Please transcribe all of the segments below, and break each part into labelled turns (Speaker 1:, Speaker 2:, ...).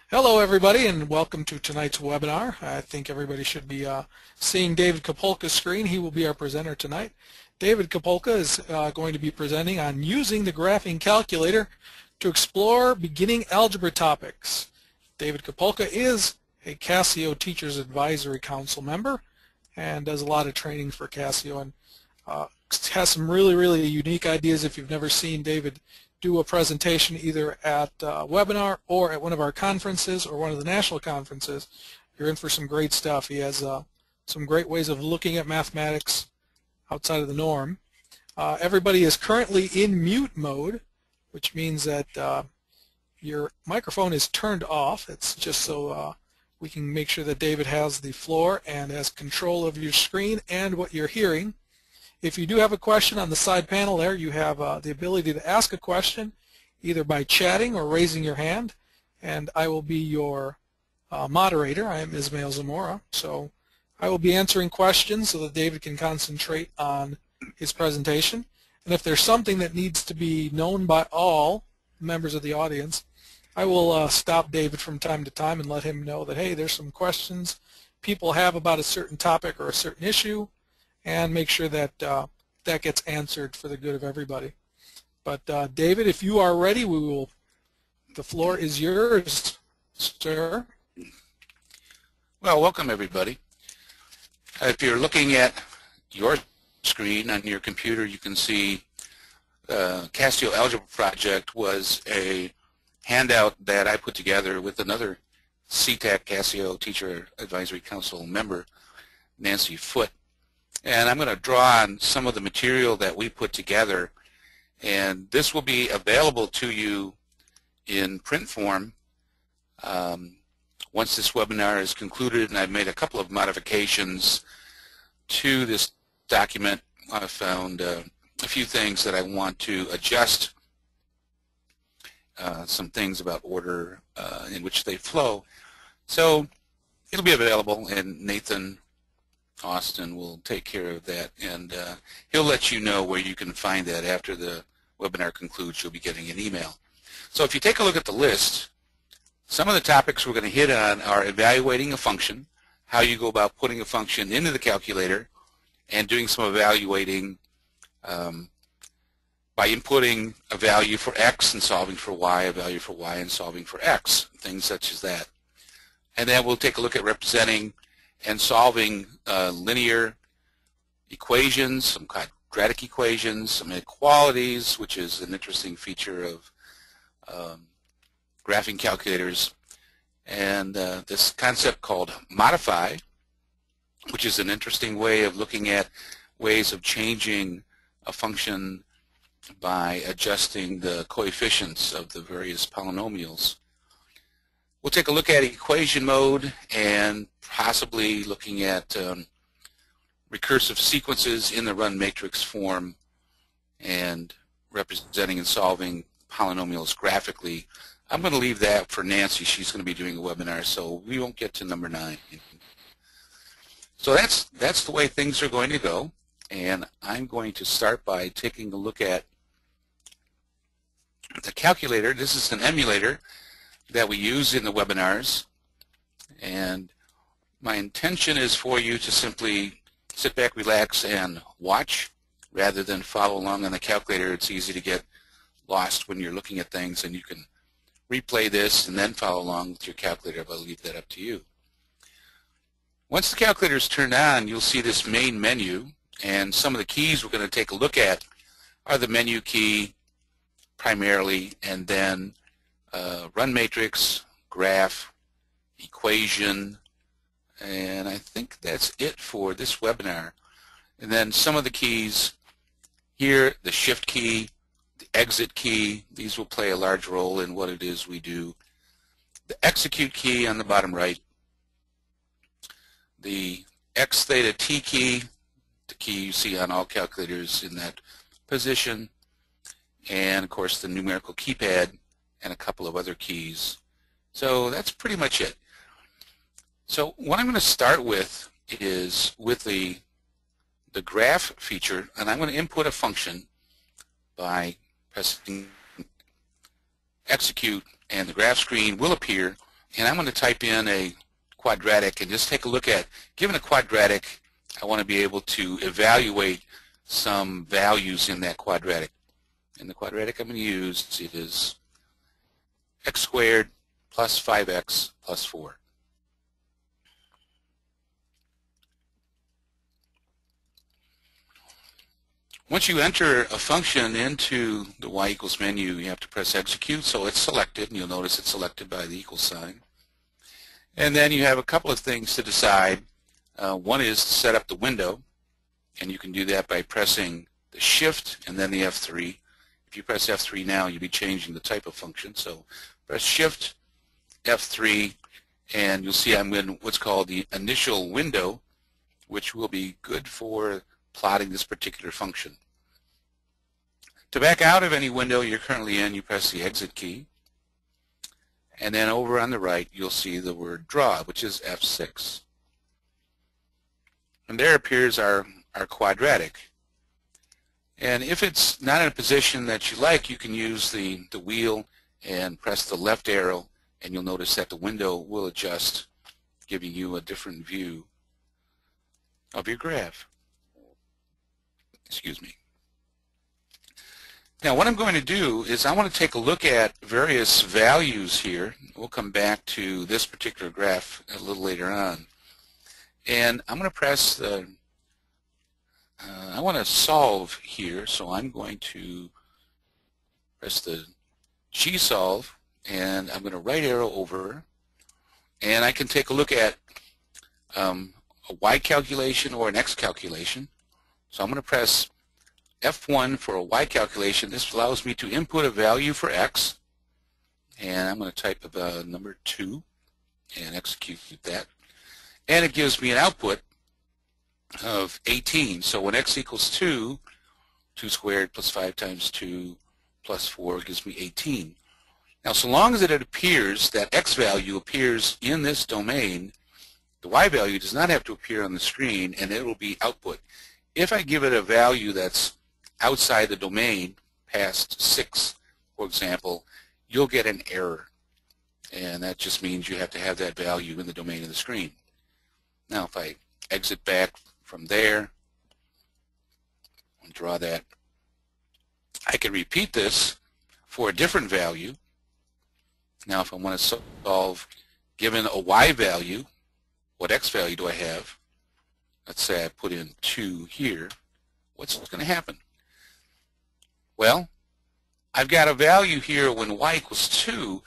Speaker 1: Hello everybody and welcome to tonight's webinar. I think everybody should be seeing David Kopolka's screen. He will be our presenter tonight. David Kopolka is going to be presenting on using the graphing calculator to explore beginning algebra topics. David Kopolka is a Casio Teachers Advisory Council member and does a lot of training for Casio and has some really unique ideas. If you've never seen David do a presentation either at a webinar or at one of our conferences or one of the national conferences, you're in for some great stuff. He has some great ways of looking at mathematics outside of the norm. Everybody is currently in mute mode, which means that your microphone is turned off. It's just so we can make sure that David has the floor and has control of your screen and what you're hearing. If you do have a question on the side panel there, you have the ability to ask a question either by chatting or raising your hand, and I will be your moderator. I am Ismail Zamora, so I will be answering questions so that David can concentrate on his presentation. And if there's something that needs to be known by all members of the audience, I will stop David from time to time and let him know that, hey, there's some questions people have about a certain topic or a certain issue, and make sure that that gets answered for the good of everybody. But David, if you are ready, the floor is yours, sir.
Speaker 2: Well, welcome everybody. If you're looking at your screen on your computer, you can see Casio Algebra Project was a handout that I put together with another CTAC Casio Teacher Advisory Council member, Nancy Foote. And I'm going to draw on some of the material that we put together, and this will be available to you in print form once this webinar is concluded. And I've made a couple of modifications to this document. I found a few things that I want to adjust, some things about order in which they flow. So it'll be available, and Nathan Austin will take care of that, and he'll let you know where you can find that. After the webinar concludes, you'll be getting an email. So if you take a look at the list, some of the topics we're going to hit on are evaluating a function, how you go about putting a function into the calculator, and doing some evaluating by inputting a value for x and solving for y, a value for y and solving for x, things such as that. And then we'll take a look at representing and solving linear equations, some quadratic equations, some inequalities, which is an interesting feature of graphing calculators, and this concept called modify, which is an interesting way of looking at ways of changing a function by adjusting the coefficients of the various polynomials. We'll take a look at equation mode and possibly looking at recursive sequences in the run matrix form and representing and solving polynomials graphically. I'm going to leave that for Nancy. She's going to be doing a webinar, so we won't get to number 9. So that's the way things are going to go, and I'm going to start by taking a look at the calculator. This is an emulator that we use in the webinars, and my intention is for you to simply sit back, relax, and watch rather than follow along on the calculator. It's easy to get lost when you're looking at things, and you can replay this and then follow along with your calculator, but I'll leave that up to you. Once the calculator is turned on, you'll see this main menu, and some of the keys we're going to take a look at are the menu key primarily, and then run matrix, graph, equation, and I think that's it for this webinar. And then some of the keys here, the shift key, the exit key, these will play a large role in what it is we do. The execute key on the bottom right, the X theta T key, the key you see on all calculators in that position, and of course the numerical keypad and a couple of other keys. So that's pretty much it. So what I'm going to start with is with the graph feature, and I'm going to input a function by pressing execute, and the graph screen will appear, and I'm going to type in a quadratic and just take a look at, given a quadratic, I want to be able to evaluate some values in that quadratic. And the quadratic I'm going to use is x squared plus 5x plus 4. Once you enter a function into the y equals menu, you have to press execute, so it's selected, and you'll notice it's selected by the equal sign. And then you have a couple of things to decide. One is to set up the window, and you can do that by pressing the shift and then the F3. If you press F3 now, you'll be changing the type of function. So press shift, F3, and you'll see I'm in what's called the initial window, which will be good for plotting this particular function. To back out of any window you're currently in, you press the exit key. And then over on the right, you'll see the word draw, which is F6. And there appears our quadratic. And if it's not in a position that you like, you can use the wheel and press the left arrow, and you'll notice that the window will adjust, giving you a different view of your graph. Excuse me. Now what I'm going to do is I want to take a look at various values here. We'll come back to this particular graph a little later on. And I'm going to press the, I want to solve here, so I'm going to press the G solve, and I'm going to right arrow over, and I can take a look at a y calculation or an x calculation. So I'm going to press F1 for a y calculation. This allows me to input a value for x, and I'm going to type number 2 and execute that. And it gives me an output of 18. So when x equals 2, 2 squared plus 5 times 2 plus 4 gives me 18. Now so long as it appears, that x value appears in this domain, the y value does not have to appear on the screen, and it will be output. If I give it a value that's outside the domain, past 6, for example, you'll get an error. And that just means you have to have that value in the domain of the screen. Now if I exit back from there and draw that, I can repeat this for a different value. Now if I want to solve, given a y value, what x value do I have? Let's say I put in 2 here. What's going to happen? Well, I've got a value here when y equals 2,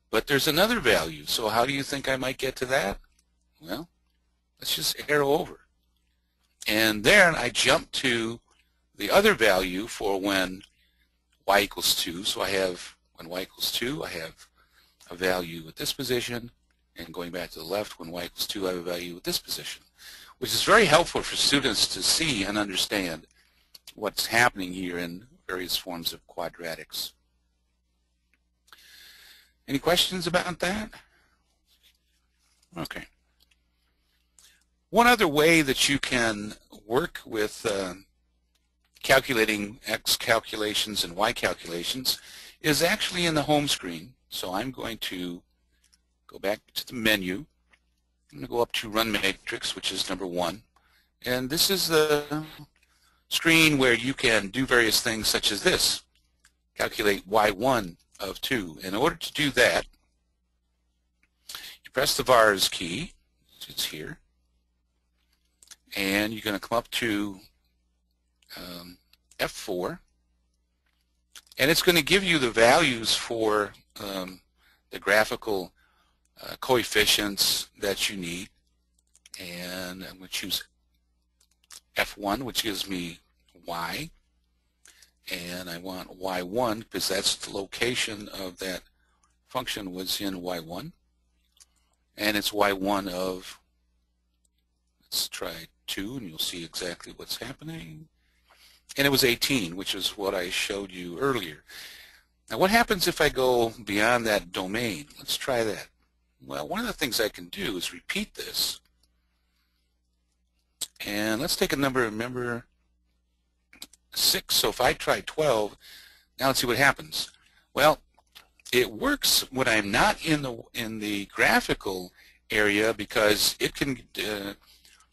Speaker 2: but there's another value. So how do you think I might get to that? Well, let's just arrow over. And then I jump to the other value for when y equals 2. So I have, when y equals 2, I have a value at this position. And going back to the left, when y equals 2, I have a value at this position, which is very helpful for students to see and understand what's happening here in various forms of quadratics. Any questions about that? Okay. One other way that you can work with calculating x calculations and y calculations is actually in the home screen. So I'm going to go back to the menu. I'm going to go up to Run Matrix, which is number 1. And this is the screen where you can do various things such as this. Calculate y1 of 2. In order to do that, you press the vars key, it's here, and you're going to come up to F4, and it's going to give you the values for the graphical coefficients that you need. And I'm going to choose F1, which gives me y, and I want y1 because that's the location of that function was in y1, and it's y1 of, let's try 2, and you'll see exactly what's happening. And it was 18, which is what I showed you earlier. Now what happens if I go beyond that domain? Let's try that. Well, one of the things I can do is repeat this. And let's take a number, remember 6. So if I try 12, now let's see what happens. Well, it works when I'm not in the graphical area, because it can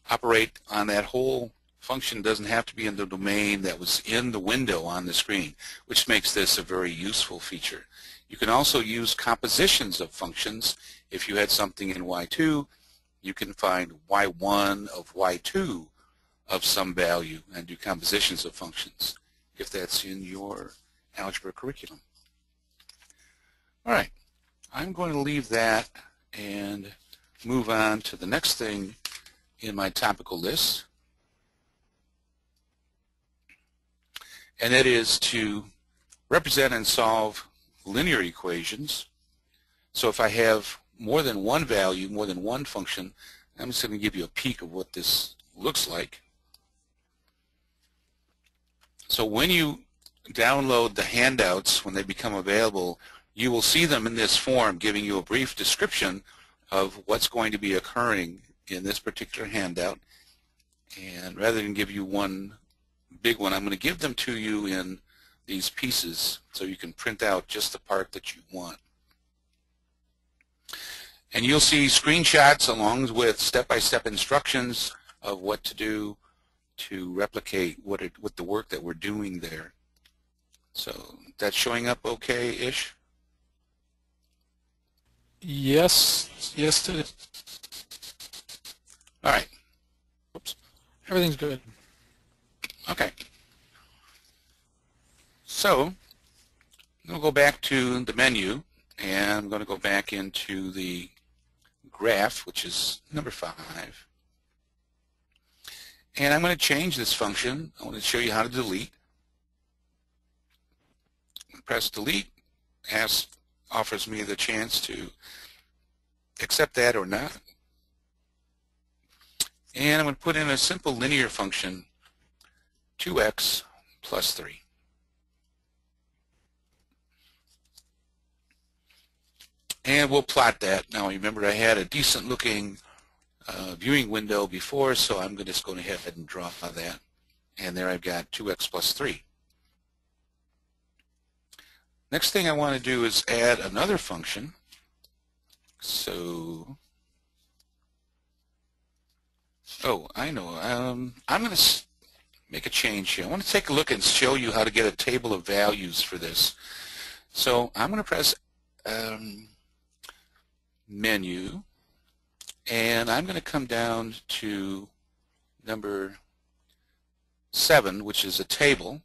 Speaker 2: operate on that whole function. Doesn't have to be in the domain that was in the window on the screen, which makes this a very useful feature. You can also use compositions of functions. If you had something in Y2, you can find Y1 of Y2 of some value and do compositions of functions if that's in your algebra curriculum. All right, I'm going to leave that and move on to the next thing in my topical list, and that is to represent and solve linear equations. So if I have more than one value, more than one function, I'm just going to give you a peek of what this looks like. So when you download the handouts, when they become available, you will see them in this form giving you a brief description of what's going to be occurring in this particular handout. And rather than give you one big one, I'm going to give them to you in these pieces so you can print out just the part that you want. And you'll see screenshots along with step-by-step instructions of what to do to replicate what the work that we're doing there. So that's showing up okay-ish?
Speaker 1: Yes, yes it is.
Speaker 2: All right.
Speaker 1: Oops. Everything's good.
Speaker 2: Okay. So I'm going to go back to the menu, and I'm going to go back into the graph, which is number 5. And I'm going to change this function. I want to show you how to delete. Press delete. Offers me the chance to accept that or not. And I'm going to put in a simple linear function, 2x plus 3. And we'll plot that. Now remember, I had a decent looking viewing window before, so I'm just going to go ahead and draw that. And there I've got 2x plus 3. Next thing I want to do is add another function. So, I know. I'm going to make a change here. I want to take a look and show you how to get a table of values for this. So I'm going to press menu, and I'm going to come down to number 7, which is a table.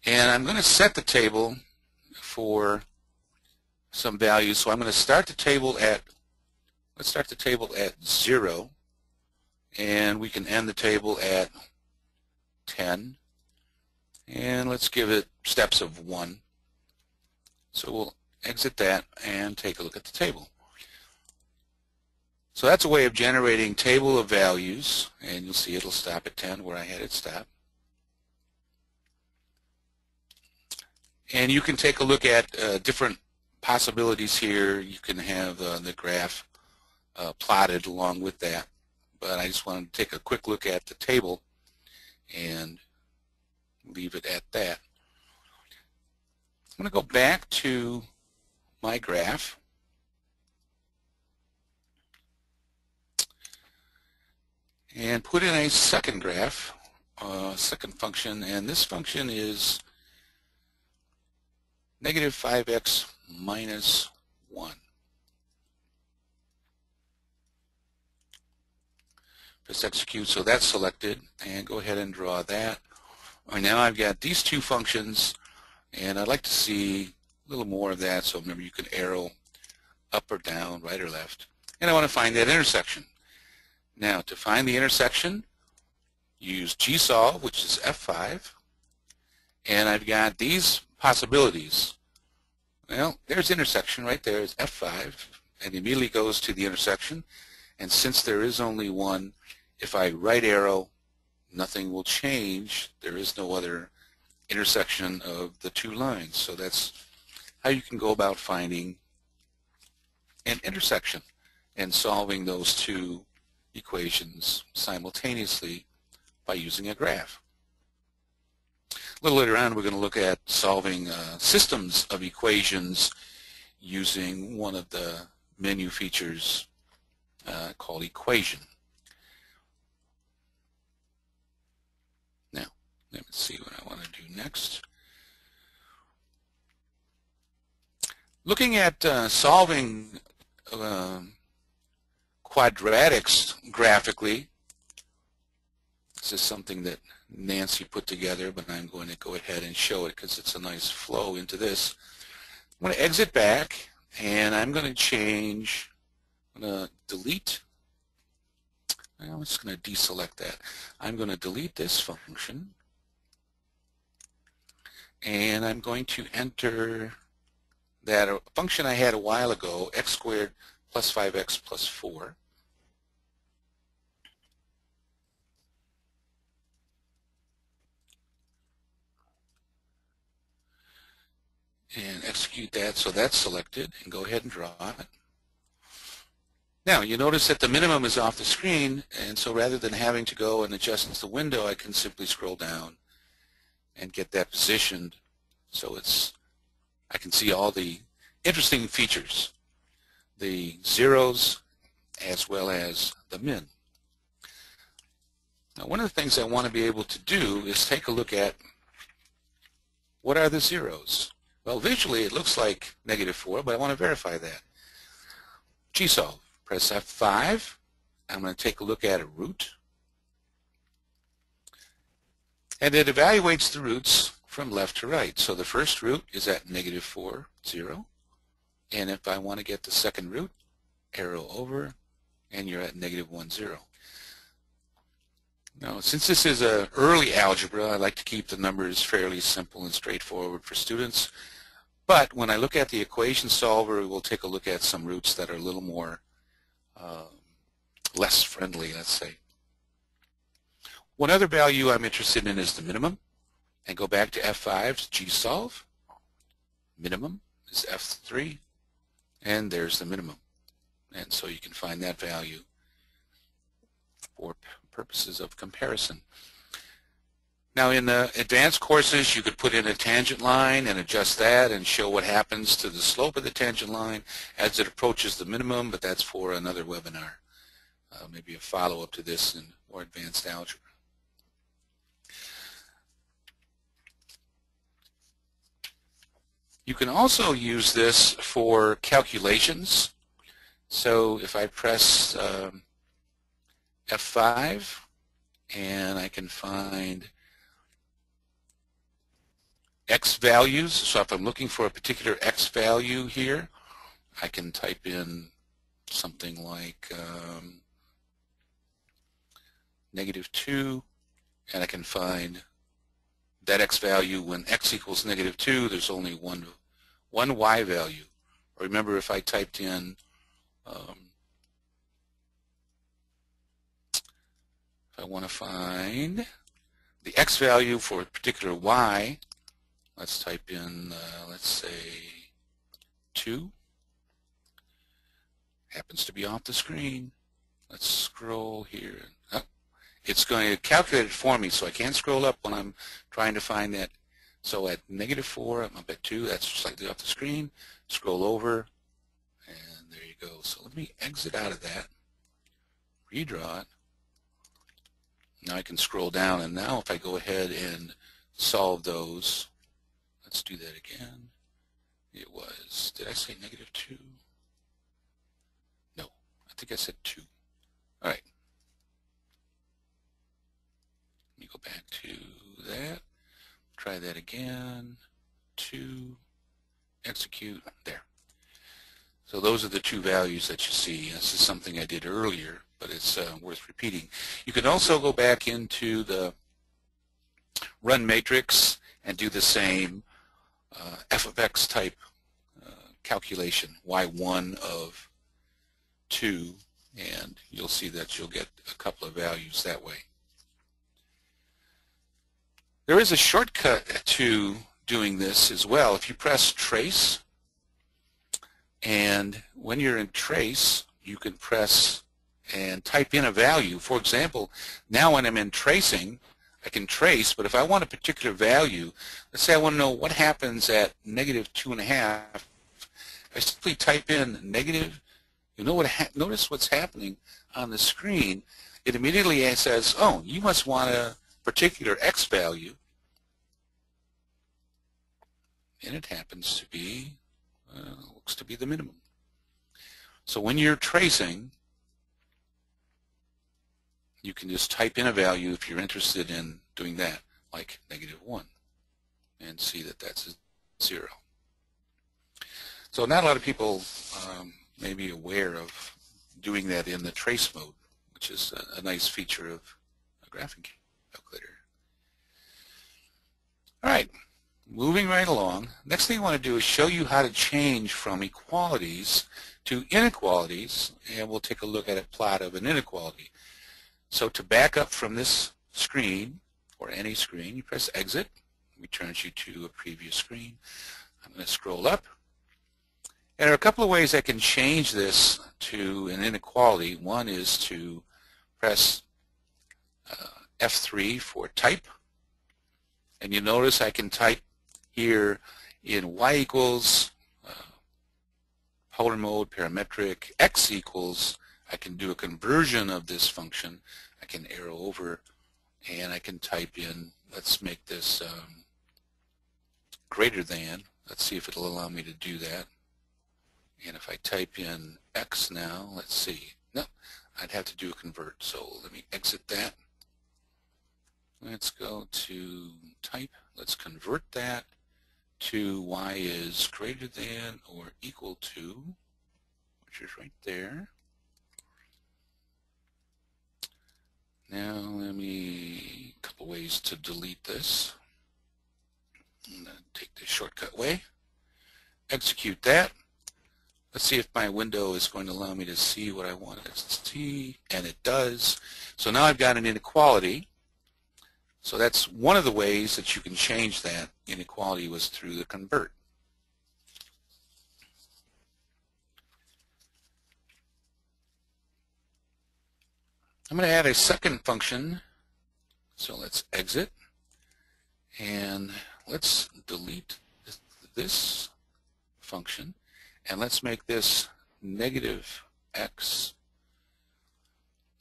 Speaker 2: And I'm going to set the table for some values. So I'm going to start the table at, let's start the table at 0, and we can end the table at 10. And let's give it steps of 1. So we'll exit that and take a look at the table. So that's a way of generating table of values, and you'll see it'll stop at 10 where I had it stop. And you can take a look at different possibilities here. You can have the graph plotted along with that. But I just wanted to take a quick look at the table and leave it at that. I'm going to go back to my graph. And put in a second graph, second function, and this function is negative 5x minus 1. Press execute, so that's selected, and go ahead and draw that. All right, now I've got these two functions, and I'd like to see a little more of that, so remember you can arrow up or down, right or left, and I want to find that intersection. Now to find the intersection, use gsolve, which is F5, and I've got these possibilities. Well, there's intersection right there, is F5, and immediately goes to the intersection. And since there is only one, if I right arrow, nothing will change. There is no other intersection of the two lines. So that's how you can go about finding an intersection and solving those two equations simultaneously by using a graph. little later on, we're going to look at solving systems of equations using one of the menu features called equation. Now, let me see what I want to do next. Looking at solving quadratics graphically, this is something that Nancy put together, but I'm going to go ahead and show it because it's a nice flow into this. I'm going to exit back, and I'm going to change, I'm going to delete, I'm just going to deselect that. I'm going to delete this function, and I'm going to enter that function I had a while ago, x squared plus 5x plus 4. And execute that, so that's selected, and go ahead and draw it. Now you notice that the minimum is off the screen, and so rather than having to go and adjust the window, I can simply scroll down and get that positioned so I can see all the interesting features, the zeros as well as the min. Now one of the things I want to be able to do is take a look at what are the zeros. Well, visually it looks like -4, but I want to verify that. GSolve, press F5. I'm going to take a look at a root. And it evaluates the roots from left to right. So the first root is at -4, 0. And if I want to get the second root, arrow over, and you're at -1, 0. Now, since this is an early algebra, I like to keep the numbers fairly simple and straightforward for students. But when I look at the equation solver, we'll take a look at some roots that are a little more less friendly, let's say. One other value I'm interested in is the minimum. And go back to F5's GSolve. Minimum is F3. And there's the minimum. And so you can find that value for purposes of comparison. Now in the advanced courses, you could put in a tangent line and adjust that and show what happens to the slope of the tangent line as it approaches the minimum, but that's for another webinar. Maybe a follow-up to this in more advanced algebra. You can also use this for calculations. So if I press F5 and I can find x values, so if I'm looking for a particular x value here, I can type in something like -2, and I can find that x value when x equals -2, there's only one y value. Or remember, if I typed in if I want to find the x value for a particular y, let's type in, let's say 2. Happens to be off the screen. Let's scroll here. Oh, it's going to calculate it for me, so I can't scroll up when I'm trying to find that. So at -4, I'm up at 2. That's slightly off the screen. Scroll over, and there you go. So let me exit out of that, redraw it. Now I can scroll down, and now if I go ahead and solve those, let's do that again. It was, did I say -2? No, I think I said 2. All right. Let me go back to that. Try that again. 2. Execute. There. So those are the two values that you see. This is something I did earlier, but it's worth repeating. You can also go back into the run matrix and do the same f of x type calculation, y1 of 2, and you'll see that you'll get a couple of values that way. There is a shortcut to doing this as well. If you press trace, and when you're in trace, you can press and type in a value. For example, now when I'm in tracing, I can trace, but if I want a particular value, let's say I want to know what happens at -2.5, I simply type in negative. You know what? Notice what's happening on the screen. It immediately says, "Oh, you must want a particular x value," and it happens to be looks to be the minimum. So when you're tracing, you can just type in a value if you're interested in doing that, like -1, and see that that's a 0. So not a lot of people may be aware of doing that in the trace mode, which is a nice feature of a graphing calculator. All right, moving right along. Next thing I want to do is show you how to change from equalities to inequalities, and we'll take a look at a plot of an inequality. So to back up from this screen, or any screen, you press exit. It returns you to a previous screen. I'm going to scroll up. And there are a couple of ways I can change this to an inequality. One is to press F3 for type. And you notice I can type here in y equals, polar mode, parametric, x equals. I can do a conversion of this function. I can arrow over and I can type in, let's make this greater than. Let's see if it'll allow me to do that. And if I type in x now, let's see. No, I'd have to do a convert. So let me exit that. Let's go to type. Let's convert that to y is greater than or equal to, which is right there. Now let me, a couple ways to delete this. I'm going to take the shortcut way. Execute that. Let's see if my window is going to allow me to see what I want to see, and it does. So now I've got an inequality. So that's one of the ways that you can change that inequality was through the convert. I'm going to add a second function. So let's exit, and let's delete this function. And let's make this -x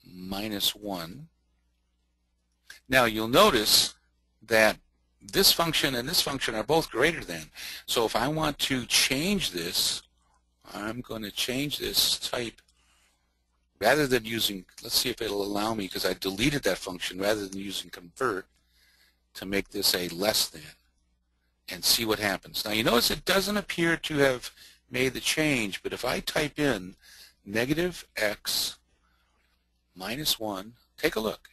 Speaker 2: minus 1. Now you'll notice that this function and this function are both greater than. So if I want to change this, I'm going to change this type rather than using, let's see if it'll allow me, because I deleted that function, rather than using convert, to make this a less than and see what happens. Now you notice it doesn't appear to have made the change, but if I type in -x minus 1, take a look.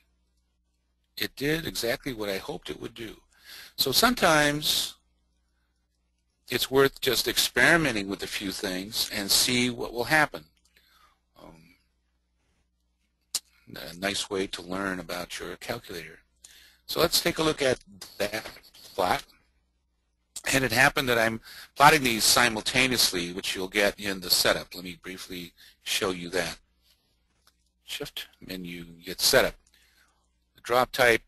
Speaker 2: It did exactly what I hoped it would do. So sometimes it's worth just experimenting with a few things and see what will happen. A nice way to learn about your calculator. So let's take a look at that plot. And it happened that I'm plotting these simultaneously, which you'll get in the setup. Let me briefly show you that. Shift menu, get setup. The drop type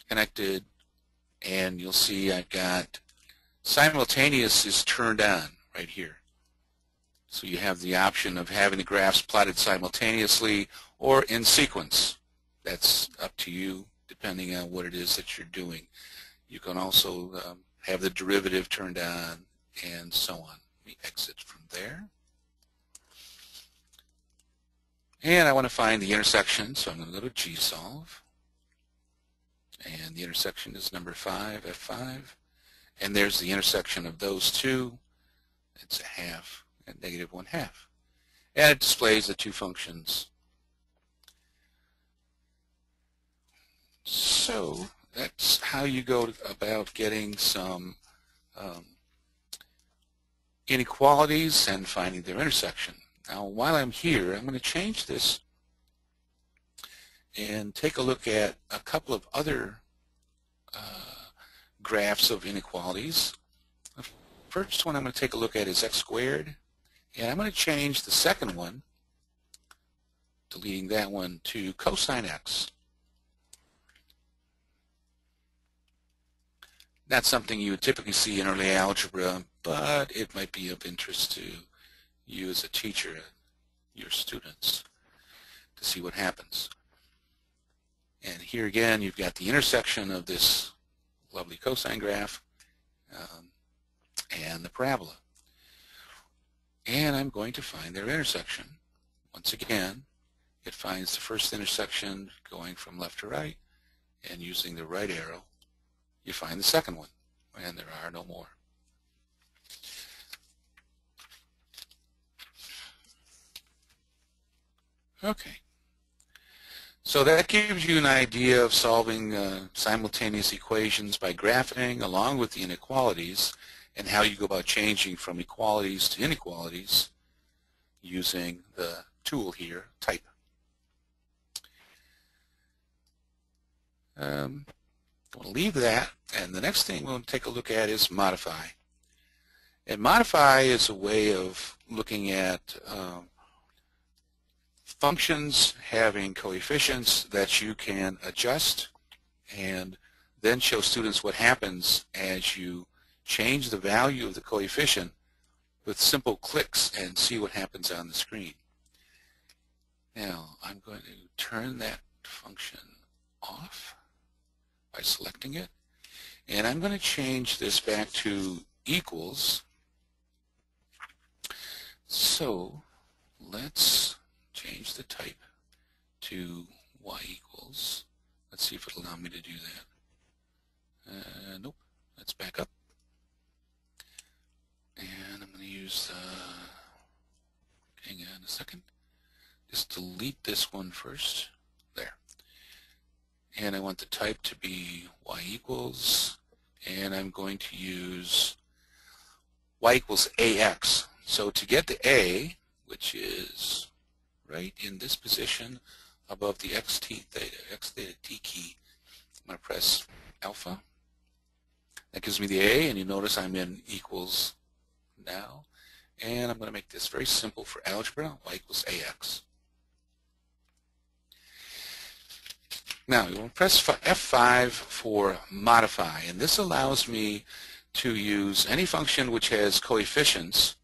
Speaker 2: connected, and you'll see I've got simultaneous is turned on right here. So you have the option of having the graphs plotted simultaneously or in sequence. That's up to you depending on what it is that you're doing. You can also have the derivative turned on and so on. Let me exit from there. And I want to find the intersection, so I'm going to go to GSolve. And the intersection is number 5, F5. And there's the intersection of those two. It's a half and -1/2. And it displays the two functions. So that's how you go about getting some inequalities and finding their intersection. Now while I'm here, I'm going to change this and take a look at a couple of other graphs of inequalities. The first one I'm going to take a look at is x squared, and I'm going to change the second one, deleting that one, to cosine x. Not something you would typically see in early algebra, but it might be of interest to you as a teacher, your students, to see what happens. And here again, you've got the intersection of this lovely cosine graph and the parabola. And I'm going to find their intersection. Once again, it finds the first intersection going from left to right, and using the right arrow, you find the second one, and there are no more. Okay. So that gives you an idea of solving simultaneous equations by graphing along with the inequalities, and how you go about changing from equalities to inequalities using the tool here, type. I'm going to leave that, and the next thing we'll take a look at is modify. And modify is a way of looking at functions having coefficients that you can adjust, and then show students what happens as you change the value of the coefficient with simple clicks and see what happens on the screen. Now I'm going to turn that function off by selecting it, and I'm going to change this back to equals. So let's change the type to y equals. Let's see if it'll allow me to do that. Nope. Let's back up. And I'm going to use, hang on a second, just delete this one first. There. And I want the type to be y equals, and I'm going to use y equals ax. So to get the a, which is right in this position above the x theta t key, I'm going to press alpha. That gives me the a, and you notice I'm in equals now. And I'm going to make this very simple for algebra, y equals ax. Now, you will press F5 for modify, and this allows me to use any function which has coefficients,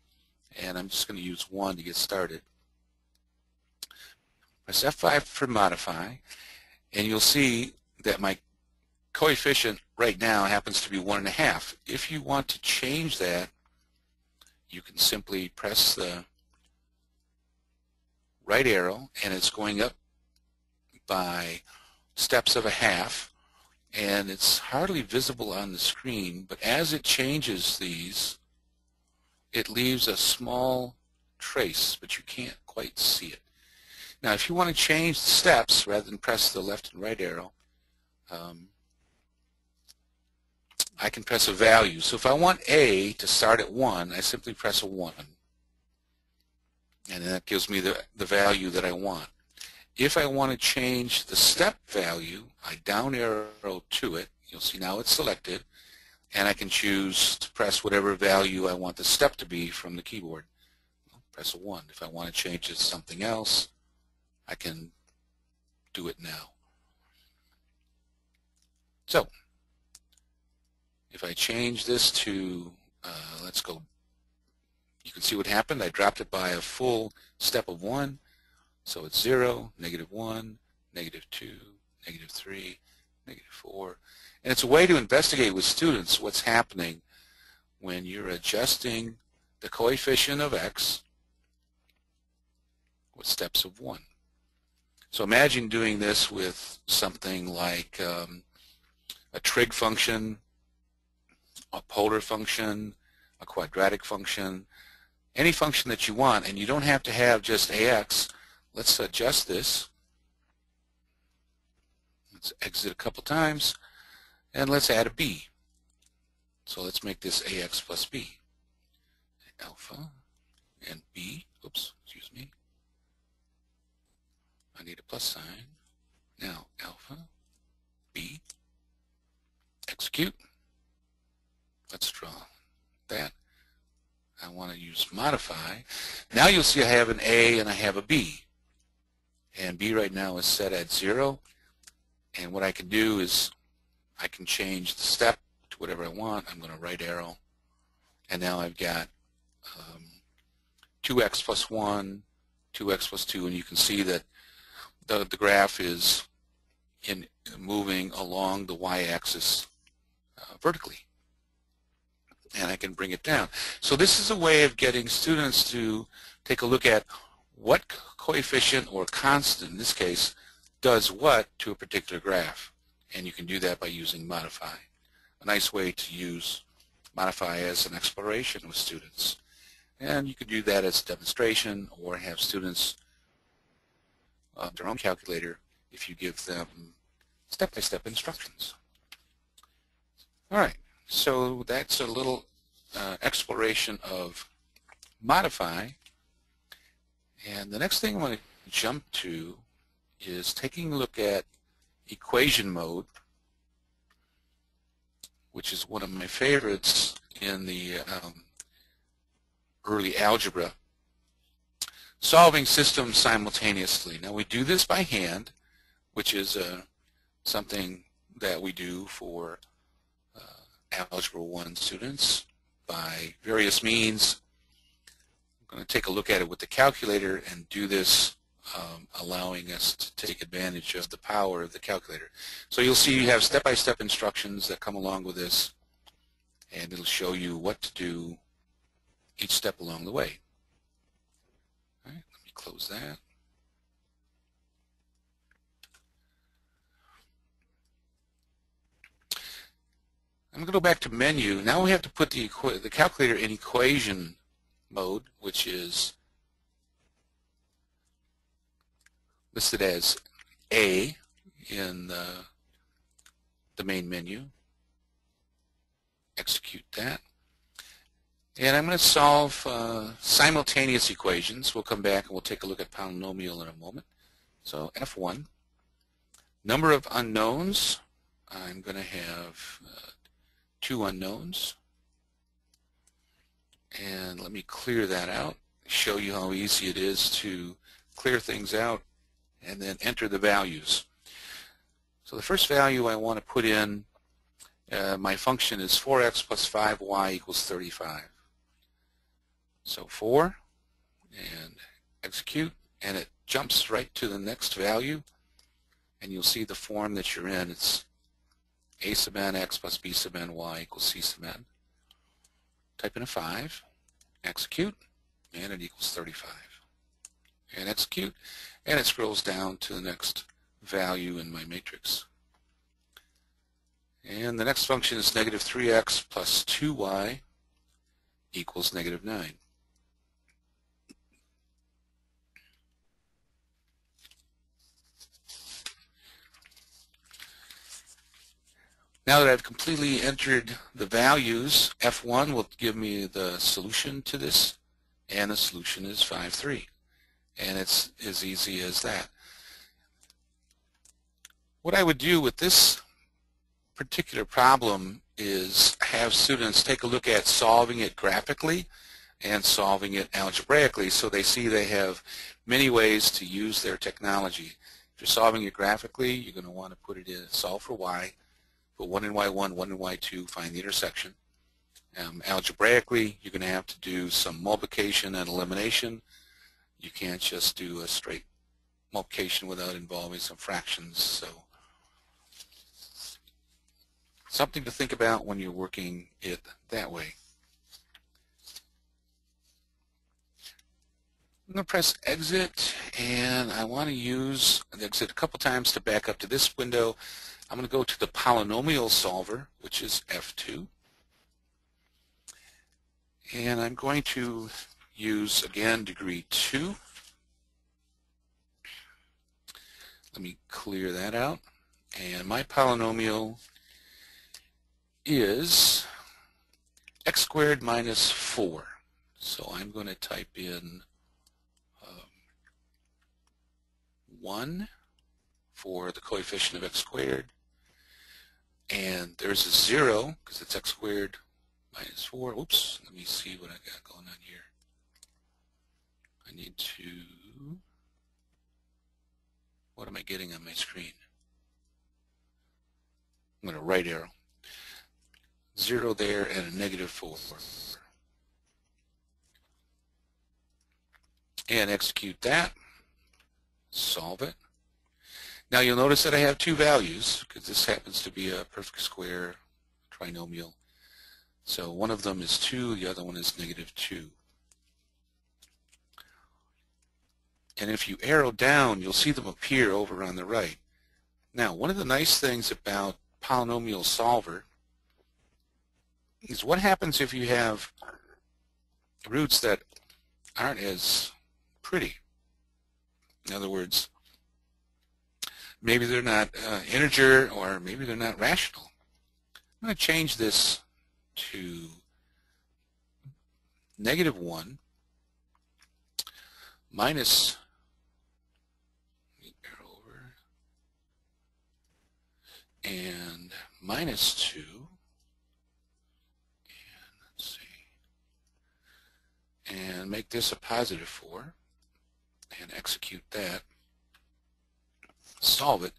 Speaker 2: and I'm just going to use 1 to get started. Press F5 for modify, and you'll see that my coefficient right now happens to be 1.5. If you want to change that, you can simply press the right arrow, and it's going up by steps of a half, and it's hardly visible on the screen, but as it changes these, it leaves a small trace, but you can't quite see it. Now, if you want to change the steps rather than press the left and right arrow, I can press a value. So if I want a to start at 1, I simply press a 1, and that gives me the value that I want. If I want to change the step value, I down arrow to it. You'll see now it's selected, and I can choose to press whatever value I want the step to be from the keyboard. I'll press a 1. If I want to change it to something else, I can do it now. So if I change this to, let's go, you can see what happened. I dropped it by a full step of 1. So it's 0, -1, -2, -3, -4. And it's a way to investigate with students what's happening when you're adjusting the coefficient of x with steps of 1. So imagine doing this with something like a trig function, a polar function, a quadratic function, any function that you want, and you don't have to have just ax. Let's adjust this. Let's exit a couple times, and let's add a b. So let's make this ax plus b. Alpha and b, oops, excuse me. I need a plus sign. Now alpha, b, execute. Let's draw that. I want to use modify. Now you'll see I have an a and I have a b. And b right now is set at 0. And what I can do is I can change the step to to whatever I want. I'm going to right arrow, and now I've got 2x plus 1, 2x plus 2, and you can see that the graph is moving along the y-axis vertically, and I can bring it down. So this is a way of getting students to take a look at what coefficient or constant, in this case, does what to a particular graph, and you can do that by using modify. A nice way to use modify as an exploration with students. And you could do that as a demonstration or have students their own calculator if you give them step-by-step instructions. All right, so that's a little exploration of modify. And the next thing I'm going to jump to is taking a look at equation mode, which is one of my favorites in the early algebra. Solving systems simultaneously. Now we do this by hand, which is something that we do for Algebra 1 students by various means. I'm going to take a look at it with the calculator and do this, allowing us to take advantage of the power of the calculator. So you'll see you have step-by-step instructions that come along with this, and it'll show you what to do each step along the way. All right, let me close that. I'm going to go back to menu. Now we have to put the calculator in equation mode, which is listed as A in the main menu. Execute that. And I'm going to solve simultaneous equations. We'll come back and we'll take a look at polynomial in a moment. So F1. Number of unknowns. I'm going to have 2 unknowns. And let me clear that out, show you how easy it is to clear things out and then enter the values. So the first value I want to put in, my function is 4x plus 5y equals 35. So 4, and execute, and it jumps right to the next value, and you'll see the form that you're in. It's a sub n x plus b sub n y equals c sub n. Type in a 5, execute, and it equals 35. And execute, and it scrolls down to the next value in my matrix. And the next function is negative 3x plus 2y equals negative 9. Now that I've completely entered the values, F1 will give me the solution to this, and the solution is 5.3. And it's as easy as that. What I would do with this particular problem is have students take a look at solving it graphically and solving it algebraically, so they see they have many ways to use their technology. If you're solving it graphically, you're going to want to put it in solve for y. Put 1 in y1, 1 in y2, find the intersection. Algebraically, you're going to have to do some multiplication and elimination. You can't just do a straight multiplication without involving some fractions. So something to think about when you're working it that way. I'm going to press exit, and I want to use exit a couple times to back up to this window. I'm going to go to the polynomial solver, which is F2. And I'm going to use, again, degree 2. Let me clear that out. And my polynomial is x squared minus 4. So I'm going to type in 1 for the coefficient of x squared. And there's a 0 because it's x squared minus 4. Oops, let me see what I got going on here. I need to, what am I getting on my screen? I'm going to right arrow. 0 there, and a negative 4. And execute that. Solve it. Now you'll notice that I have two values because this happens to be a perfect square trinomial. So one of them is 2, the other one is negative 2. And if you arrow down, you'll see them appear over on the right. Now, one of the nice things about Polynomial Solver is what happens if you have roots that aren't as pretty. In other words, maybe they're not integer, or maybe they're not rational. I'm going to change this to negative 1 minus, arrow over, and minus 2, and let's see, and make this a positive 4, and execute that. Solve it.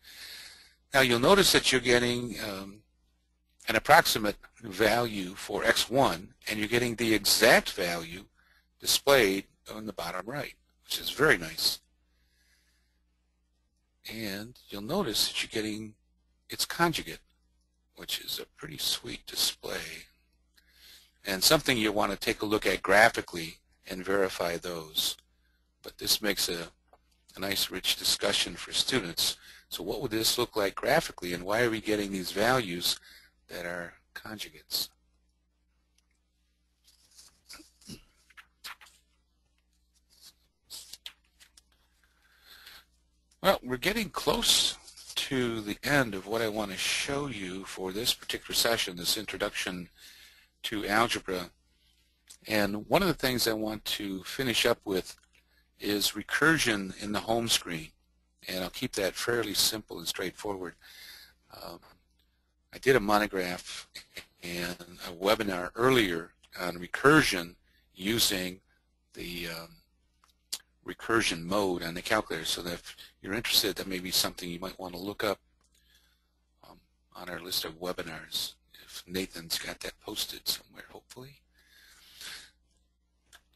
Speaker 2: Now you'll notice that you're getting an approximate value for x1, and you're getting the exact value displayed on the bottom right, which is very nice. And you'll notice that you're getting its conjugate, which is a pretty sweet display, and something you want to take a look at graphically and verify those. But this makes a nice rich discussion for students. So what would this look like graphically, and why are we getting these values that are conjugates? Well, we're getting close to the end of what I want to show you for this particular session, this introduction to algebra. And one of the things I want to finish up with is recursion in the home screen. And I'll keep that fairly simple and straightforward. I did a monograph and a webinar earlier on recursion using the recursion mode on the calculator, so that if you're interested, that may be something you might want to look up on our list of webinars, if Nathan's got that posted somewhere, hopefully.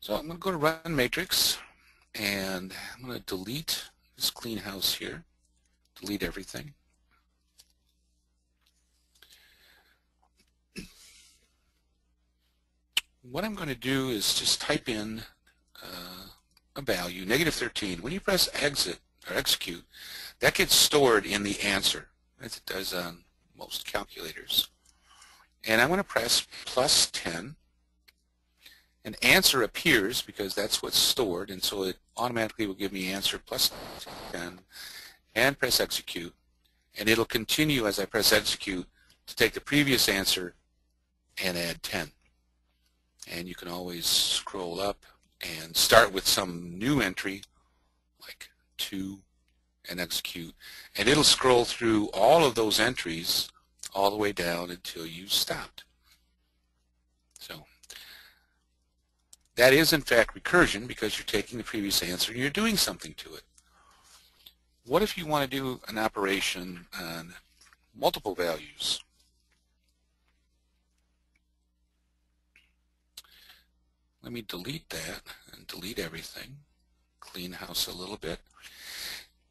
Speaker 2: So I'm going to go to Run Matrix, and I'm going to delete this clean house here, delete everything. What I'm going to do is just type in a value, negative 13. When you press exit or execute, that gets stored in the answer, as it does on most calculators. And I'm going to press plus 10. An answer appears because that's what's stored, and so it automatically will give me answer plus 10, and press execute. And it'll continue as I press execute to take the previous answer and add 10. And you can always scroll up and start with some new entry like 2 and execute, and it'll scroll through all of those entries all the way down until you stopped. So that is in fact recursion, because you're taking the previous answer and you're doing something to it. What if you want to do an operation on multiple values? Let me delete that and delete everything, clean house a little bit.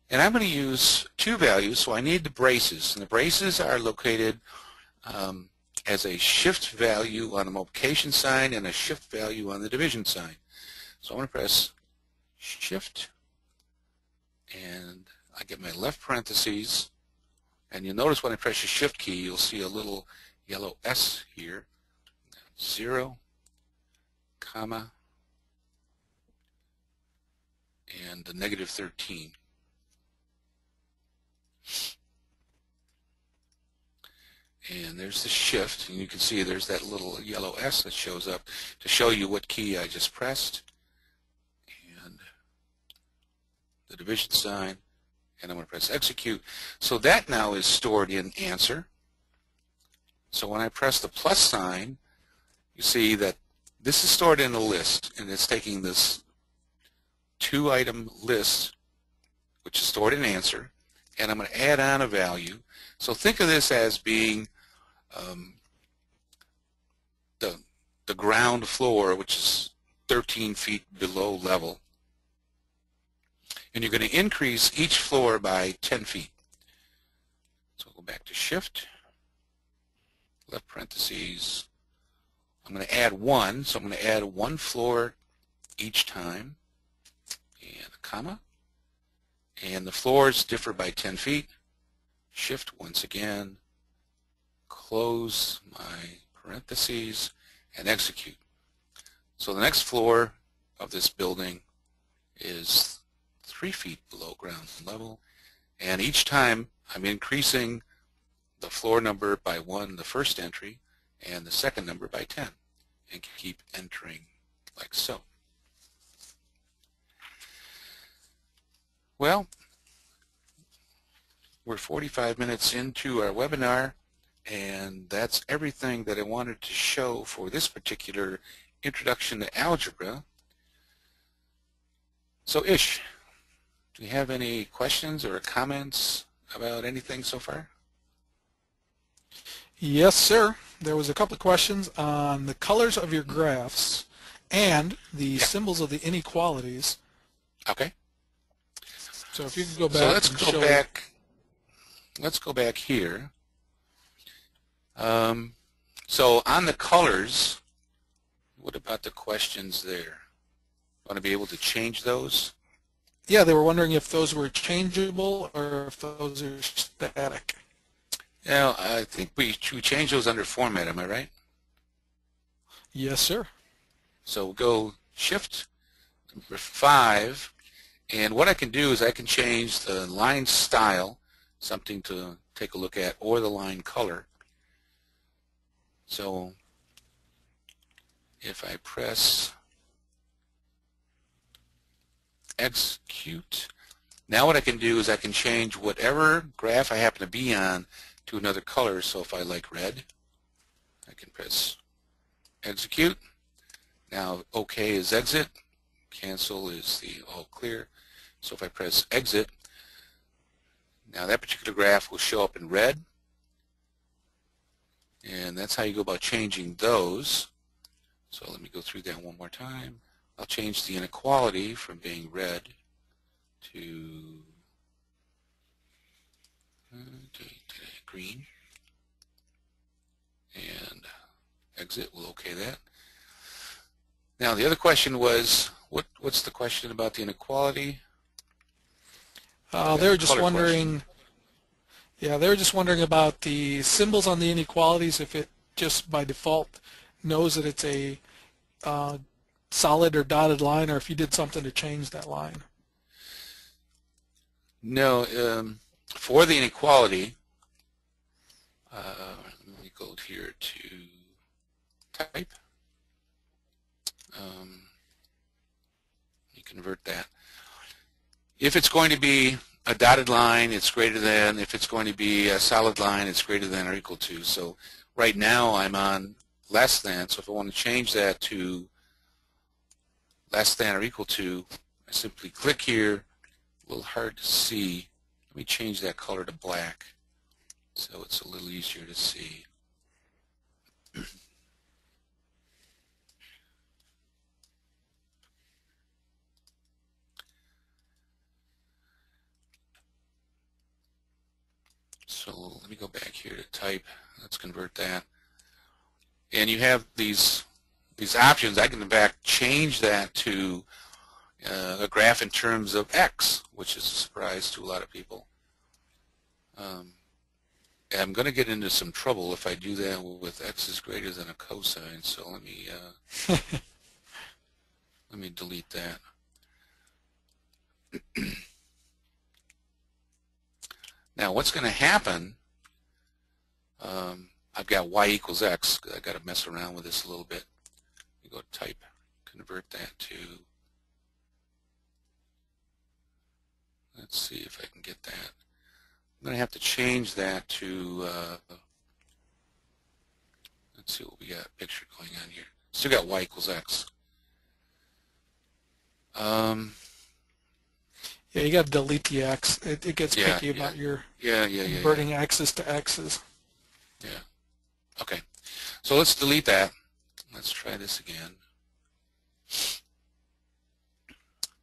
Speaker 2: And I'm going to use two values, so I need the braces. And the braces are located as a shift value on the multiplication sign and a shift value on the division sign. So I'm going to press shift, and I get my left parentheses. And you'll notice when I press the shift key, you'll see a little yellow S here, 0, comma, and the negative 13. And there's the shift, and you can see there's that little yellow S that shows up to show you what key I just pressed, and the division sign, and I'm going to press execute. So that now is stored in answer. So when I press the plus sign, you see that this is stored in a list, and it's taking this 2-item list, which is stored in answer, and I'm going to add on a value. So think of this as being the ground floor, which is 13 feet below level. And you're going to increase each floor by 10 feet. So go back to Shift, left parentheses. I'm going to add 1, so I'm going to add 1 floor each time, and a comma. And the floors differ by 10 feet. Shift once again, close my parentheses, and execute. So the next floor of this building is 3 feet below ground level, and each time I'm increasing the floor number by 1 the first entry and the second number by 10, and keep entering like so. Well, we're 45 minutes into our webinar, and that's everything that I wanted to show for this particular introduction to algebra. So Ish, do you have any questions or comments about anything so far?
Speaker 1: Yes, sir. There was a couple of questions on the colors of your graphs and the symbols of the inequalities.
Speaker 2: Okay.
Speaker 1: So if you could go back.
Speaker 2: So let's go back here. So on the colors, what about the questions there? Want to be able to change those?
Speaker 1: Yeah, they were wondering if those were changeable or if those are static.
Speaker 2: Yeah, I think we change those under format, am I right?
Speaker 1: Yes, sir.
Speaker 2: So we'll go Shift, number 5, and what I can do is I can change the line style, something to take a look at, or the line color. So if I press execute, now what I can do is I can change whatever graph I happen to be on to another color. So if I like red, I can press execute. Now OK is exit, cancel is the all clear. So if I press exit, now that particular graph will show up in red, and that's how you go about changing those. So let me go through that one more time. I'll change the inequality from being red to green, and exit. We'll OK that. Now the other question was, what's the question about the inequality?
Speaker 1: They were just wondering. Yeah, they were just wondering about the symbols on the inequalities. If it just by default knows that it's a solid or dotted line, or if you did something to change that line.
Speaker 2: No, for the inequality, let me go here to type. Let me convert that. If it's going to be a dotted line, it's greater than. If it's going to be a solid line, it's greater than or equal to. So right now I'm on less than, so if I want to change that to less than or equal to, I simply click here. A little hard to see. Let me change that color to black so it's a little easier to see. So let me go back here to type. Let's convert that. And you have these options. I can in fact change that to a graph in terms of x, which is a surprise to a lot of people. I'm going to get into some trouble if I do that with x is greater than a cosine. So let me let me delete that. Now what's going to happen, I've got y equals x. I've got to mess around with this a little bit. You go type, convert that to, let's see if I can get that. I'm going to have to change that to, let's see what we got picture going on here. Still got y equals x.
Speaker 1: Yeah, you got to delete the x. It gets picky about your converting x's to x's.
Speaker 2: Yeah. Okay. So let's delete that. let's try this again.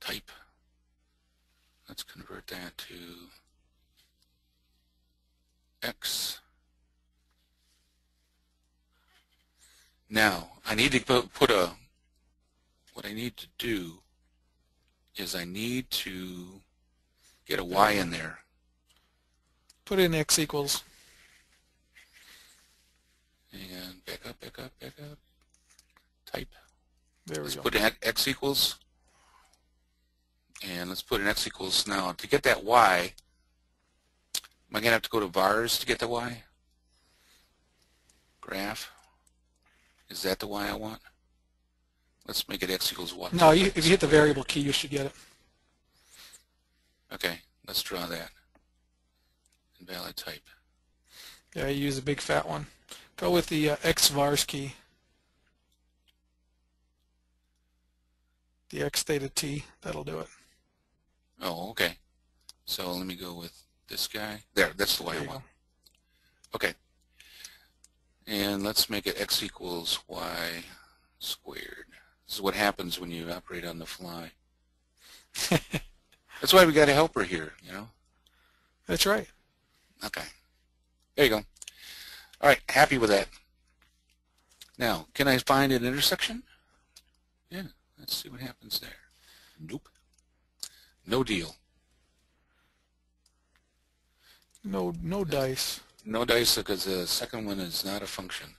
Speaker 2: Type. Let's convert that to X. Now, I need to put a, what I need to do is I need to get a Y in there.
Speaker 1: Put in X equals.
Speaker 2: And back up, back up, back up. Type.
Speaker 1: There we
Speaker 2: Let's
Speaker 1: go.
Speaker 2: put in X equals. And let's put in X equals. Now, to get that Y, am I going to have to go to vars to get the Y? Graph. Is that the Y I want? Let's make it X equals 1.
Speaker 1: No, if you hit the variable key, you should get it.
Speaker 2: Okay, let's draw that. Invalid type.
Speaker 1: Yeah, you use a big fat one. Go with the X vars key. The X theta T, that'll do it.
Speaker 2: Oh, okay. So let me go with this guy. There, that's the Y I want. Okay. And let's make it X equals Y squared. This is what happens when you operate on the fly. That's why we got a helper here, you know?
Speaker 1: That's right.
Speaker 2: Okay. There you go. All right, happy with that. Now, can I find an intersection? Yeah, let's see what happens there. Nope. No deal.
Speaker 1: No dice.
Speaker 2: No dice because the second one is not a function.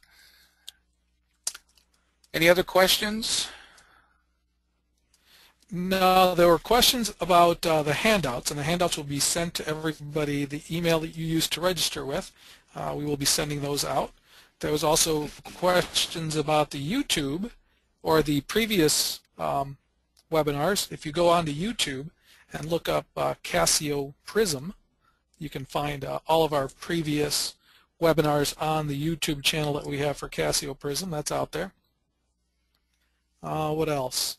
Speaker 2: Any other questions?
Speaker 1: No, there were questions about the handouts, and the handouts will be sent to everybody, the email that you used to register with. We will be sending those out. There was also questions about the YouTube or the previous webinars. If you go onto YouTube and look up Casio Prism, you can find all of our previous webinars on the YouTube channel that we have for Casio Prism. That's out there. What else?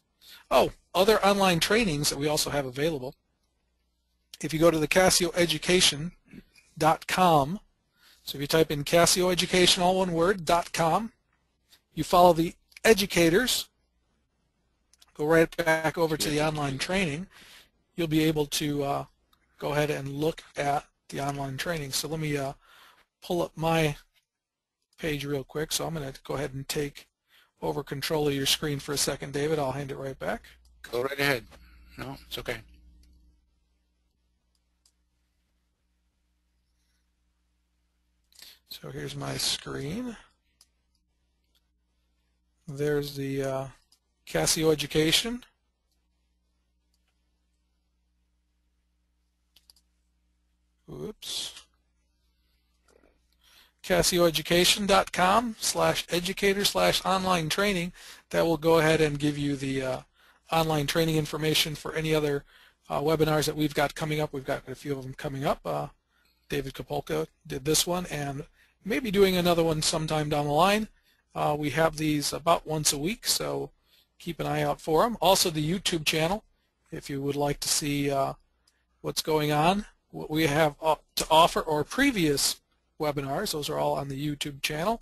Speaker 1: Oh, other online trainings that we also have available. If you go to the CasioEducation.com, so if you type in Casio Education, all one word, .com, you follow the educators, go right back over to the online training, you'll be able to go ahead and look at the online training. So let me pull up my page real quick. So I'm going to go ahead and take over control of your screen for a second, David. I'll hand it right back.
Speaker 2: Go right ahead. No, it's okay.
Speaker 1: So here's my screen. There's the Casio Education. Oops. CasioEducation.com/educator/online training. That will go ahead and give you the online training information for any other webinars that we've got coming up. We've got a few of them coming up. David Kopolka did this one and maybe doing another one sometime down the line. We have these about once a week, so keep an eye out for them. Also the YouTube channel, if you would like to see what's going on, what we have to offer, or previous webinars. Those are all on the YouTube channel.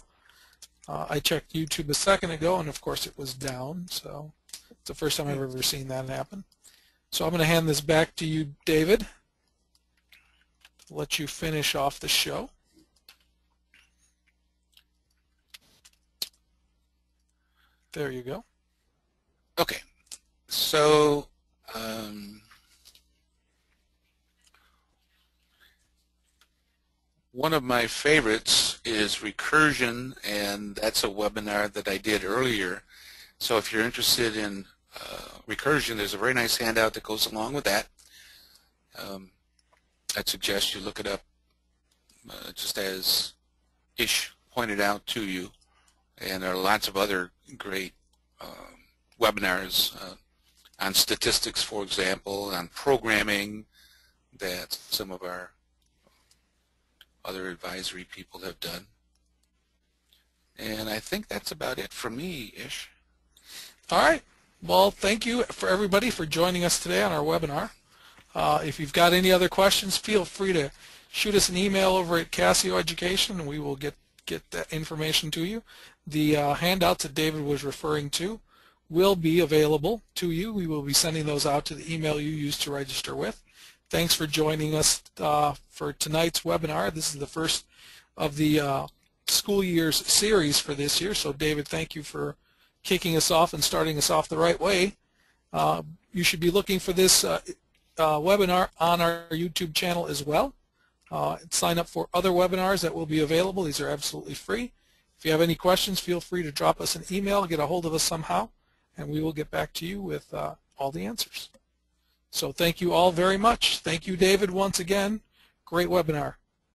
Speaker 1: I checked YouTube a second ago, and of course it was down, so it's the first time I've ever seen that happen. So I'm going to hand this back to you, David, to let you finish off the show. There you go.
Speaker 2: Okay, so one of my favorites is recursion, and that's a webinar that I did earlier. So if you're interested in recursion, there's a very nice handout that goes along with that. I'd suggest you look it up just as Ish pointed out to you. And there are lots of other great webinars on statistics, for example, on programming that some of our other advisory people have done. And I think that's about it for me, Ish.
Speaker 1: All right. Well, thank you for everybody for joining us today on our webinar. If you've got any other questions, feel free to shoot us an email over at Casio Education, and we will get get that information to you. The handouts that David was referring to will be available to you. We will be sending those out to the email you used to register with. Thanks for joining us for tonight's webinar. This is the first of the school year's series for this year. So David, thank you for kicking us off and starting us off the right way. You should be looking for this webinar on our YouTube channel as well. Sign up for other webinars that will be available. These are absolutely free. If you have any questions, feel free to drop us an email, get a hold of us somehow, and we will get back to you with all the answers. So thank you all very much. Thank you, David, once again. Great webinar.